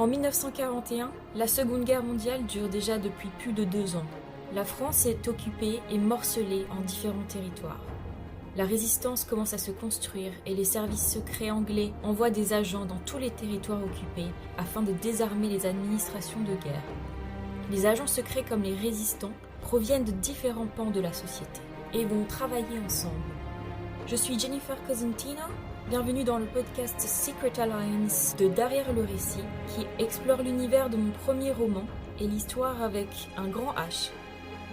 En 1941, la Seconde Guerre mondiale dure déjà depuis plus de 2 ans. La France est occupée et morcelée en différents territoires. La résistance commence à se construire et les services secrets anglais envoient des agents dans tous les territoires occupés afin de désarmer les administrations de guerre. Les agents secrets comme les résistants proviennent de différents pans de la société et vont travailler ensemble. Je suis Jennifer Cosentino, bienvenue dans le podcast Secret Alliance de Derrière le récit qui explore l'univers de mon premier roman et l'histoire avec un grand H,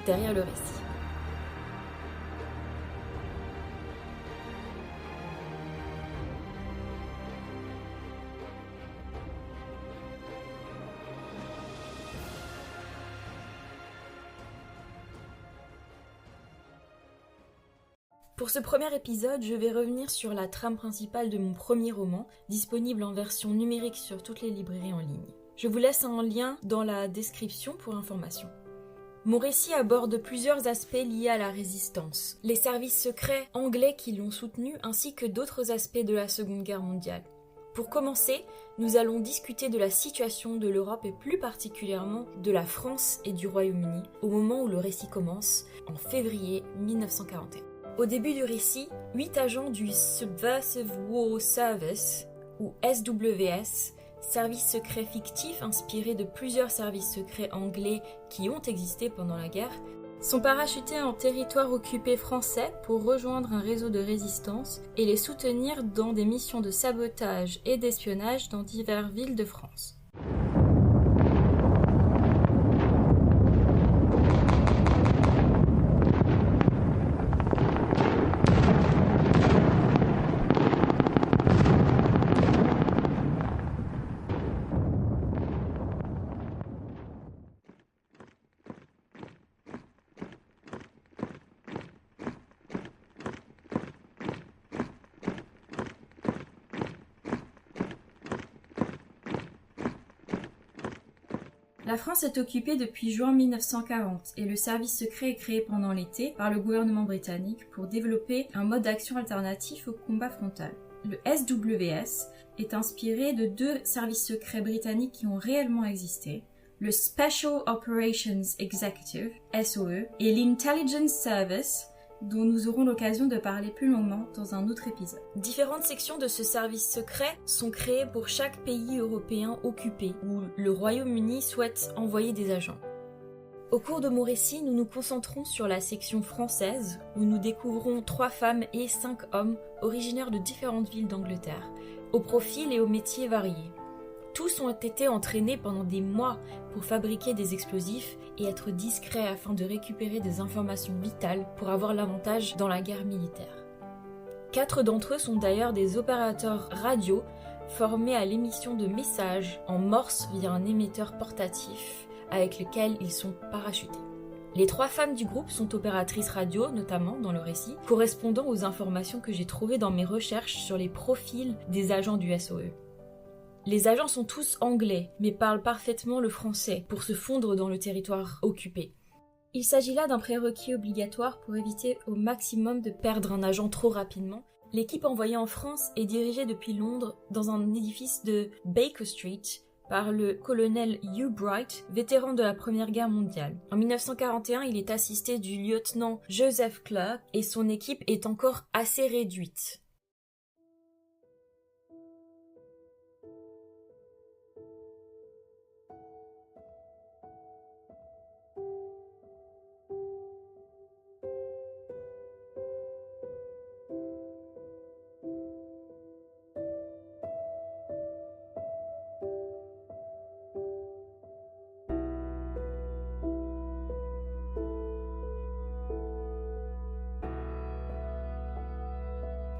derrière le récit. Pour ce premier épisode, je vais revenir sur la trame principale de mon premier roman, disponible en version numérique sur toutes les librairies en ligne. Je vous laisse un lien dans la description pour information. Mon récit aborde plusieurs aspects liés à la résistance, les services secrets anglais qui l'ont soutenu ainsi que d'autres aspects de la Seconde Guerre mondiale. Pour commencer, nous allons discuter de la situation de l'Europe et plus particulièrement de la France et du Royaume-Uni au moment où le récit commence, en février 1941. Au début du récit, 8 agents du Subversive War Service, ou SWS, service secret fictif inspiré de plusieurs services secrets anglais qui ont existé pendant la guerre, sont parachutés en territoire occupé français pour rejoindre un réseau de résistance et les soutenir dans des missions de sabotage et d'espionnage dans diverses villes de France. La France est occupée depuis juin 1940 et le service secret est créé pendant l'été par le gouvernement britannique pour développer un mode d'action alternatif au combat frontal. Le SWS est inspiré de 2 services secrets britanniques qui ont réellement existé, le Special Operations Executive, SOE, et l'Intelligence Service, dont nous aurons l'occasion de parler plus longuement dans un autre épisode. Différentes sections de ce service secret sont créées pour chaque pays européen occupé, où le Royaume-Uni souhaite envoyer des agents. Au cours de mon récit, nous nous concentrons sur la section française, où nous découvrons 3 femmes et 5 hommes originaires de différentes villes d'Angleterre, aux profils et aux métiers variés. Tous ont été entraînés pendant des mois pour fabriquer des explosifs et être discrets afin de récupérer des informations vitales pour avoir l'avantage dans la guerre militaire. 4 d'entre eux sont d'ailleurs des opérateurs radio formés à l'émission de messages en morse via un émetteur portatif avec lequel ils sont parachutés. Les 3 femmes du groupe sont opératrices radio, notamment dans le récit, correspondant aux informations que j'ai trouvées dans mes recherches sur les profils des agents du SOE. Les agents sont tous anglais, mais parlent parfaitement le français pour se fondre dans le territoire occupé. Il s'agit là d'un prérequis obligatoire pour éviter au maximum de perdre un agent trop rapidement. L'équipe envoyée en France est dirigée depuis Londres dans un édifice de Baker Street par le colonel Hugh Bright, vétéran de la Première Guerre mondiale. En 1941, il est assisté du lieutenant Joseph Clark et son équipe est encore assez réduite.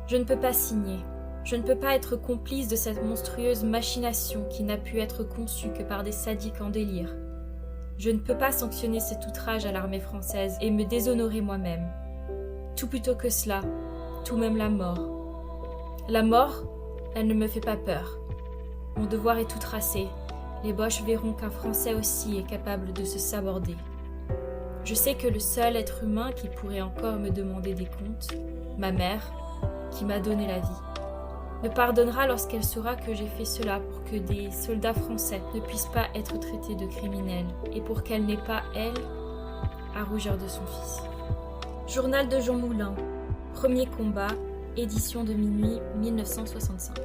Je ne peux pas signer. Je ne peux pas être complice de cette monstrueuse machination qui n'a pu être conçue que par des sadiques en délire. Je ne peux pas sanctionner cet outrage à l'armée française et me déshonorer moi-même. Tout plutôt que cela, tout même la mort. La mort, elle ne me fait pas peur. Mon devoir est tout tracé. Les Boches verront qu'un Français aussi est capable de se saborder. Je sais que le seul être humain qui pourrait encore me demander des comptes, ma mère, qui m'a donné la vie. me pardonnera lorsqu'elle saura que j'ai fait cela pour que des soldats français ne puissent pas être traités de criminels et pour qu'elle n'ait pas, elle, à rougir de son fils. Journal de Jean Moulin, premier combat, édition de minuit 1965.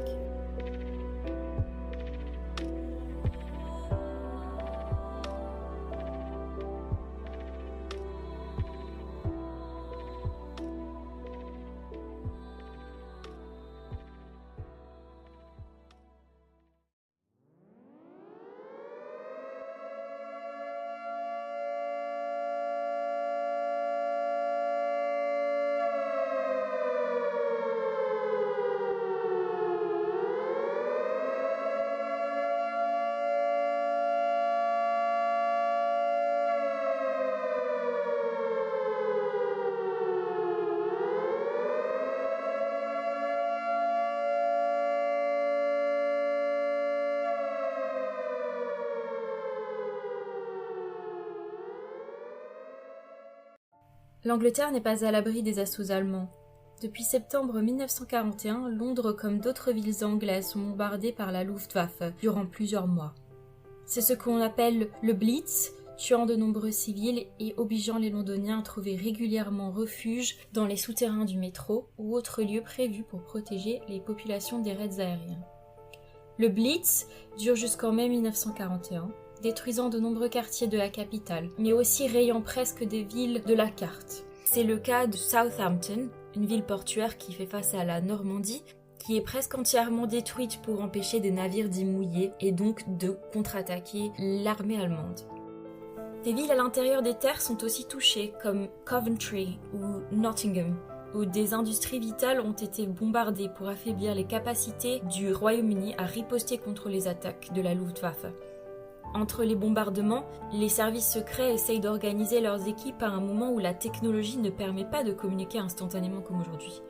L'Angleterre n'est pas à l'abri des assauts allemands. Depuis septembre 1941, Londres comme d'autres villes anglaises sont bombardées par la Luftwaffe durant plusieurs mois. C'est ce qu'on appelle le Blitz, tuant de nombreux civils et obligeant les Londoniens à trouver régulièrement refuge dans les souterrains du métro ou autres lieux prévus pour protéger les populations des raids aériens. Le Blitz dure jusqu'en mai 1941, détruisant de nombreux quartiers de la capitale, mais aussi rayant presque des villes de la carte. C'est le cas de Southampton, une ville portuaire qui fait face à la Normandie, qui est presque entièrement détruite pour empêcher des navires d'y mouiller et donc de contre-attaquer l'armée allemande. Des villes à l'intérieur des terres sont aussi touchées, comme Coventry ou Nottingham, où des industries vitales ont été bombardées pour affaiblir les capacités du Royaume-Uni à riposter contre les attaques de la Luftwaffe. Entre les bombardements, les services secrets essayent d'organiser leurs équipes à un moment où la technologie ne permet pas de communiquer instantanément comme aujourd'hui.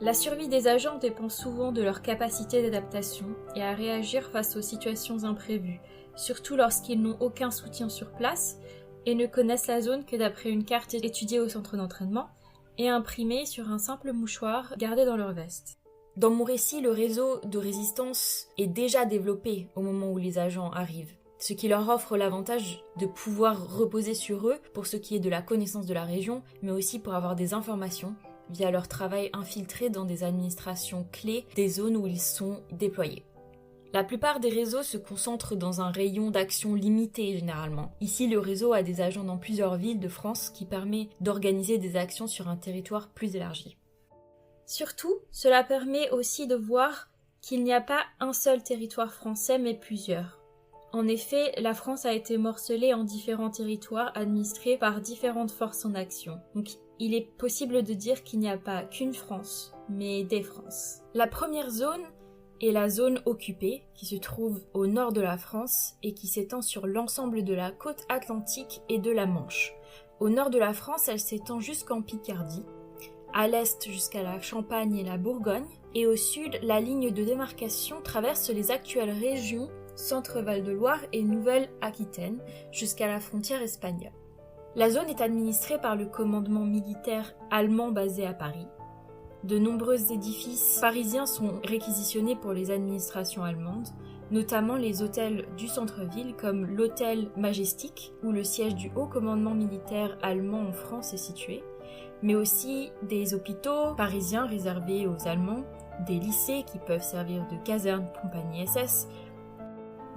La survie des agents dépend souvent de leur capacité d'adaptation et à réagir face aux situations imprévues, surtout lorsqu'ils n'ont aucun soutien sur place et ne connaissent la zone que d'après une carte étudiée au centre d'entraînement et imprimée sur un simple mouchoir gardé dans leur veste. Dans mon récit, le réseau de résistance est déjà développé au moment où les agents arrivent, ce qui leur offre l'avantage de pouvoir reposer sur eux pour ce qui est de la connaissance de la région, mais aussi pour avoir des informations via leur travail infiltré dans des administrations clés des zones où ils sont déployés. La plupart des réseaux se concentrent dans un rayon d'action limité généralement. Ici, le réseau a des agents dans plusieurs villes de France qui permet d'organiser des actions sur un territoire plus élargi. Surtout, cela permet aussi de voir qu'il n'y a pas un seul territoire français mais plusieurs. En effet, la France a été morcelée en différents territoires administrés par différentes forces en action. Donc, il est possible de dire qu'il n'y a pas qu'une France, mais des Frances. La première zone est la zone occupée, qui se trouve au nord de la France et qui s'étend sur l'ensemble de la côte atlantique et de la Manche. Au nord de la France, elle s'étend jusqu'en Picardie, à l'est jusqu'à la Champagne et la Bourgogne, et au sud, la ligne de démarcation traverse les actuelles régions Centre-Val-de-Loire et Nouvelle-Aquitaine jusqu'à la frontière espagnole. La zone est administrée par le commandement militaire allemand basé à Paris. De nombreux édifices parisiens sont réquisitionnés pour les administrations allemandes, notamment les hôtels du centre-ville comme l'hôtel Majestic, où le siège du haut commandement militaire allemand en France est situé, mais aussi des hôpitaux parisiens réservés aux Allemands, des lycées qui peuvent servir de casernes compagnie SS.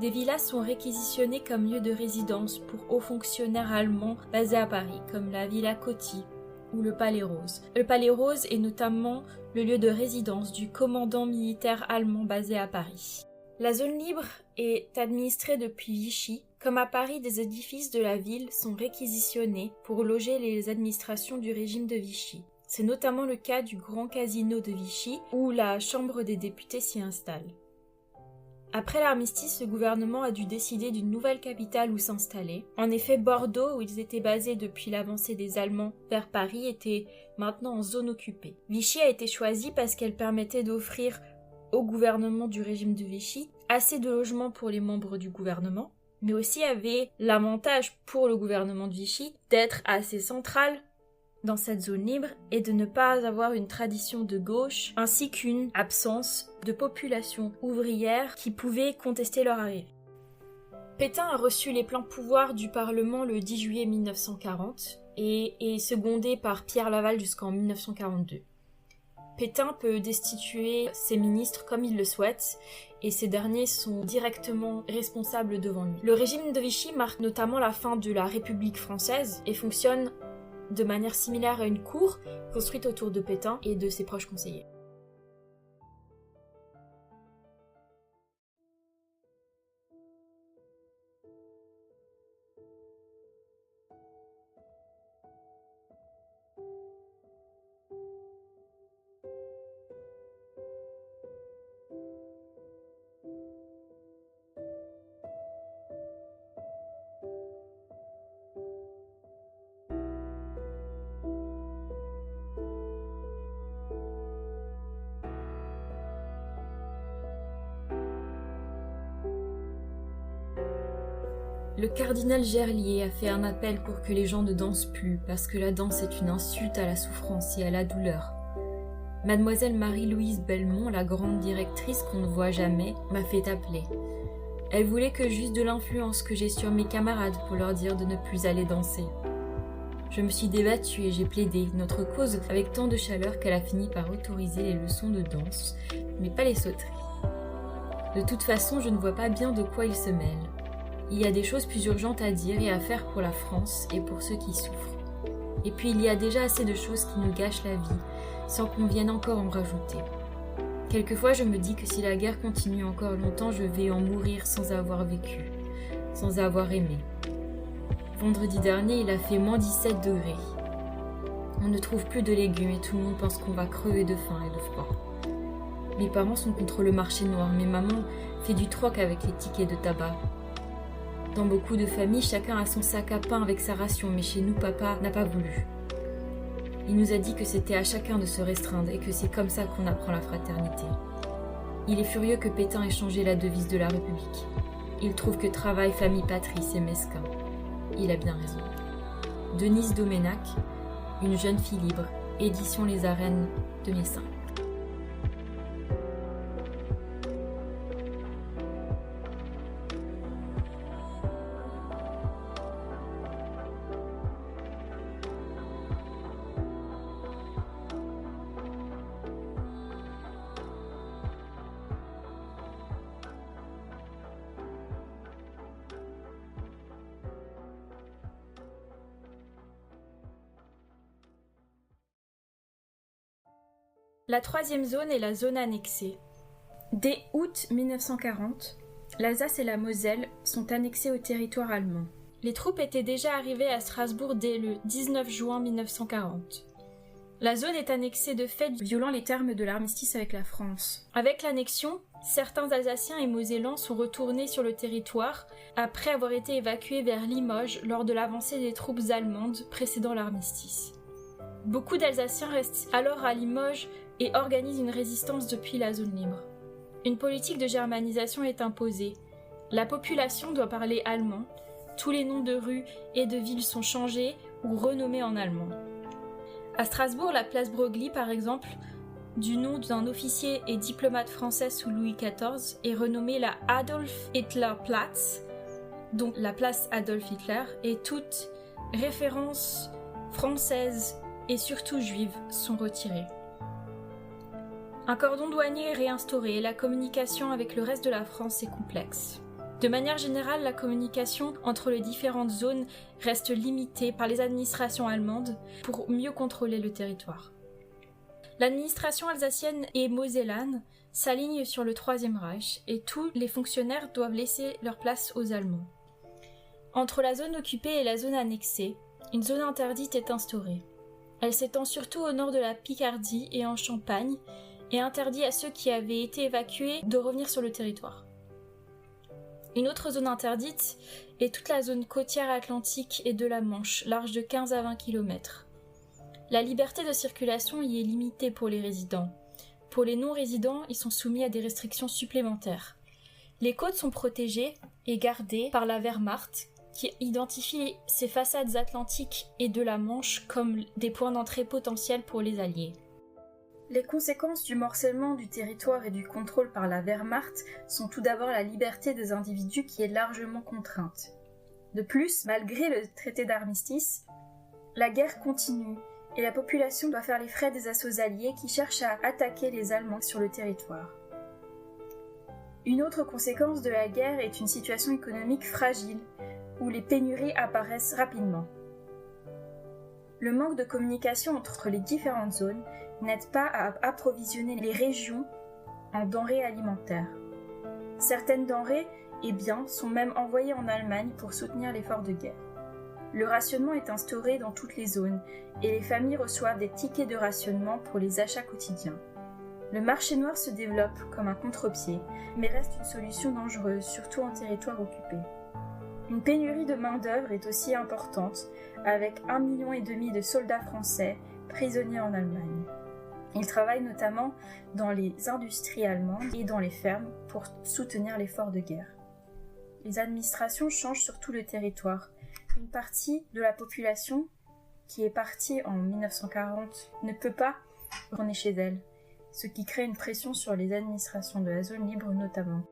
Des villas sont réquisitionnées comme lieu de résidence pour hauts fonctionnaires allemands basés à Paris, comme la Villa Coty ou le Palais Rose. Le Palais Rose est notamment le lieu de résidence du commandant militaire allemand basé à Paris. La zone libre est administrée depuis Vichy. Comme à Paris, des édifices de la ville sont réquisitionnés pour loger les administrations du régime de Vichy. C'est notamment le cas du Grand Casino de Vichy, où la Chambre des députés s'y installe. Après l'armistice, le gouvernement a dû décider d'une nouvelle capitale où s'installer. En effet, Bordeaux, où ils étaient basés depuis l'avancée des Allemands vers Paris, était maintenant en zone occupée. Vichy a été choisie parce qu'elle permettait d'offrir au gouvernement du régime de Vichy assez de logements pour les membres du gouvernement, mais aussi avait l'avantage pour le gouvernement de Vichy d'être assez central dans cette zone libre est de ne pas avoir une tradition de gauche ainsi qu'une absence de population ouvrière qui pouvait contester leur arrivée. Pétain a reçu les pleins pouvoirs du Parlement le 10 juillet 1940 et est secondé par Pierre Laval jusqu'en 1942. Pétain peut destituer ses ministres comme il le souhaite et ces derniers sont directement responsables devant lui. Le régime de Vichy marque notamment la fin de la République française et fonctionne de manière similaire à une cour construite autour de Pétain et de ses proches conseillers. Le cardinal Gerlier a fait un appel pour que les gens ne dansent plus, parce que la danse est une insulte à la souffrance et à la douleur. Mademoiselle Marie-Louise Belmont, la grande directrice qu'on ne voit jamais, m'a fait appeler. Elle voulait que j'use de l'influence que j'ai sur mes camarades pour leur dire de ne plus aller danser. Je me suis débattue et j'ai plaidé notre cause avec tant de chaleur qu'elle a fini par autoriser les leçons de danse, mais pas les sauteries. De toute façon, je ne vois pas bien de quoi ils se mêlent. Il y a des choses plus urgentes à dire et à faire pour la France et pour ceux qui souffrent. Et puis il y a déjà assez de choses qui nous gâchent la vie, sans qu'on vienne encore en rajouter. Quelquefois je me dis que si la guerre continue encore longtemps, je vais en mourir sans avoir vécu, sans avoir aimé. Vendredi dernier, il a fait moins 17 degrés. On ne trouve plus de légumes et tout le monde pense qu'on va crever de faim et de froid. Mes parents sont contre le marché noir, mais maman fait du troc avec les tickets de tabac. Dans beaucoup de familles, chacun a son sac à pain avec sa ration, mais chez nous, papa n'a pas voulu. Il nous a dit que c'était à chacun de se restreindre et que c'est comme ça qu'on apprend la fraternité. Il est furieux que Pétain ait changé la devise de la République. Il trouve que travail, famille, patrie, c'est mesquin. Il a bien raison. Denise Doménac, Une jeune fille libre, édition Les Arènes, 2005. La troisième zone est la zone annexée. Dès août 1940, l'Alsace et la Moselle sont annexées au territoire allemand. Les troupes étaient déjà arrivées à Strasbourg dès le 19 juin 1940. La zone est annexée de fait, violant les termes de l'armistice avec la France. Avec l'annexion, certains Alsaciens et Mosellans sont retournés sur le territoire après avoir été évacués vers Limoges lors de l'avancée des troupes allemandes précédant l'armistice. Beaucoup d'Alsaciens restent alors à Limoges et organisent une résistance depuis la zone libre. Une politique de germanisation est imposée. La population doit parler allemand. Tous les noms de rues et de villes sont changés ou renommés en allemand. À Strasbourg, la place Broglie, par exemple, du nom d'un officier et diplomate français sous Louis XIV, est renommée la Adolf Hitler Platz, donc la place Adolf Hitler, et toutes références françaises et surtout juives sont retirées. Un cordon douanier est réinstauré et la communication avec le reste de la France est complexe. De manière générale, la communication entre les différentes zones reste limitée par les administrations allemandes pour mieux contrôler le territoire. L'administration alsacienne et mosellane s'aligne sur le Troisième Reich et tous les fonctionnaires doivent laisser leur place aux Allemands. Entre la zone occupée et la zone annexée, une zone interdite est instaurée. Elle s'étend surtout au nord de la Picardie et en Champagne et interdit à ceux qui avaient été évacués de revenir sur le territoire. Une autre zone interdite est toute la zone côtière atlantique et de la Manche, large de 15 à 20 km. La liberté de circulation y est limitée pour les résidents. Pour les non-résidents, ils sont soumis à des restrictions supplémentaires. Les côtes sont protégées et gardées par la Wehrmacht, qui identifie ces façades atlantiques et de la Manche comme des points d'entrée potentiels pour les Alliés. Les conséquences du morcellement du territoire et du contrôle par la Wehrmacht sont tout d'abord la liberté des individus qui est largement contrainte. De plus, malgré le traité d'armistice, la guerre continue et la population doit faire les frais des assauts alliés qui cherchent à attaquer les Allemands sur le territoire. Une autre conséquence de la guerre est une situation économique fragile, où les pénuries apparaissent rapidement. Le manque de communication entre les différentes zones n'aide pas à approvisionner les régions en denrées alimentaires. Certaines denrées et biens sont même envoyés en Allemagne pour soutenir l'effort de guerre. Le rationnement est instauré dans toutes les zones et les familles reçoivent des tickets de rationnement pour les achats quotidiens. Le marché noir se développe comme un contre-pied, mais reste une solution dangereuse, surtout en territoire occupé. Une pénurie de main-d'œuvre est aussi importante, avec 1,5 million de soldats français prisonniers en Allemagne. Ils travaillent notamment dans les industries allemandes et dans les fermes pour soutenir l'effort de guerre. Les administrations changent sur tout le territoire. Une partie de la population qui est partie en 1940 ne peut pas retourner chez elle, ce qui crée une pression sur les administrations de la zone libre notamment.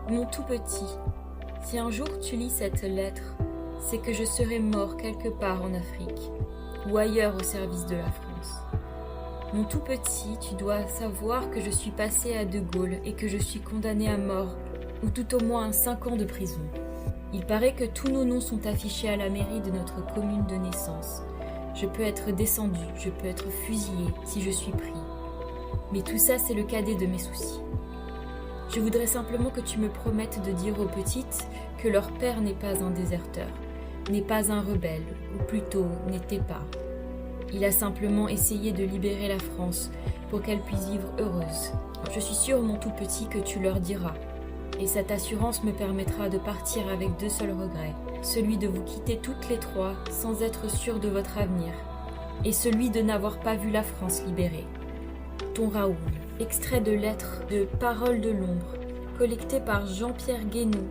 Mon tout petit, si un jour tu lis cette lettre, c'est que je serai mort quelque part en Afrique ou ailleurs au service de la France. Mon tout petit, tu dois savoir que je suis passé à De Gaulle et que je suis condamné à mort ou tout au moins à 5 ans de prison. Il paraît que tous nos noms sont affichés à la mairie de notre commune de naissance. Je peux être descendu, je peux être fusillé si je suis pris. Mais tout ça, c'est le cadet de mes soucis. Je voudrais simplement que tu me promettes de dire aux petites que leur père n'est pas un déserteur, n'est pas un rebelle, ou plutôt n'était pas. Il a simplement essayé de libérer la France pour qu'elle puisse vivre heureuse. Je suis sûre, mon tout petit, que tu leur diras. Et cette assurance me permettra de partir avec 2 seuls regrets, celui de vous quitter toutes les 3 sans être sûre de votre avenir, et celui de n'avoir pas vu la France libérée. Ton Raoul. Extrait de lettres de Paroles de l'ombre, collecté par Jean-Pierre Guénoux.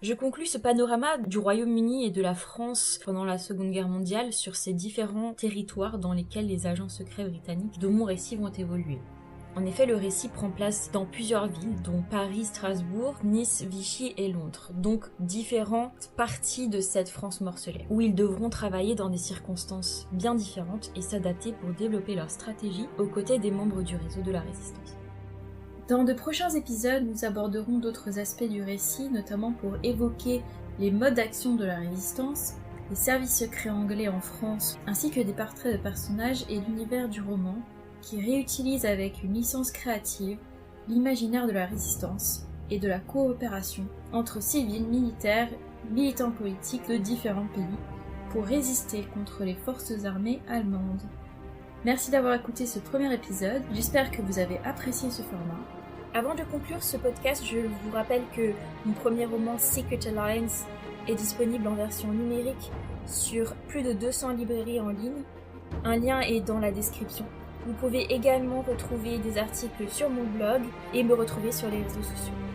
Je conclus ce panorama du Royaume-Uni et de la France pendant la Seconde Guerre mondiale sur ces différents territoires dans lesquels les agents secrets britanniques de mon récit vont évoluer. En effet, le récit prend place dans plusieurs villes, dont Paris, Strasbourg, Nice, Vichy et Londres, donc différentes parties de cette France morcelée, où ils devront travailler dans des circonstances bien différentes et s'adapter pour développer leur stratégie aux côtés des membres du réseau de la résistance. Dans de prochains épisodes, nous aborderons d'autres aspects du récit, notamment pour évoquer les modes d'action de la résistance, les services secrets anglais en France, ainsi que des portraits de personnages et l'univers du roman, qui réutilise avec une licence créative l'imaginaire de la résistance et de la coopération entre civils, militaires, militants politiques de différents pays pour résister contre les forces armées allemandes. Merci d'avoir écouté ce premier épisode, j'espère que vous avez apprécié ce format. Avant de conclure ce podcast, je vous rappelle que mon premier roman Secret Alliance est disponible en version numérique sur plus de 200 librairies en ligne. Un lien est dans la description. Vous pouvez également retrouver des articles sur mon blog et me retrouver sur les réseaux sociaux.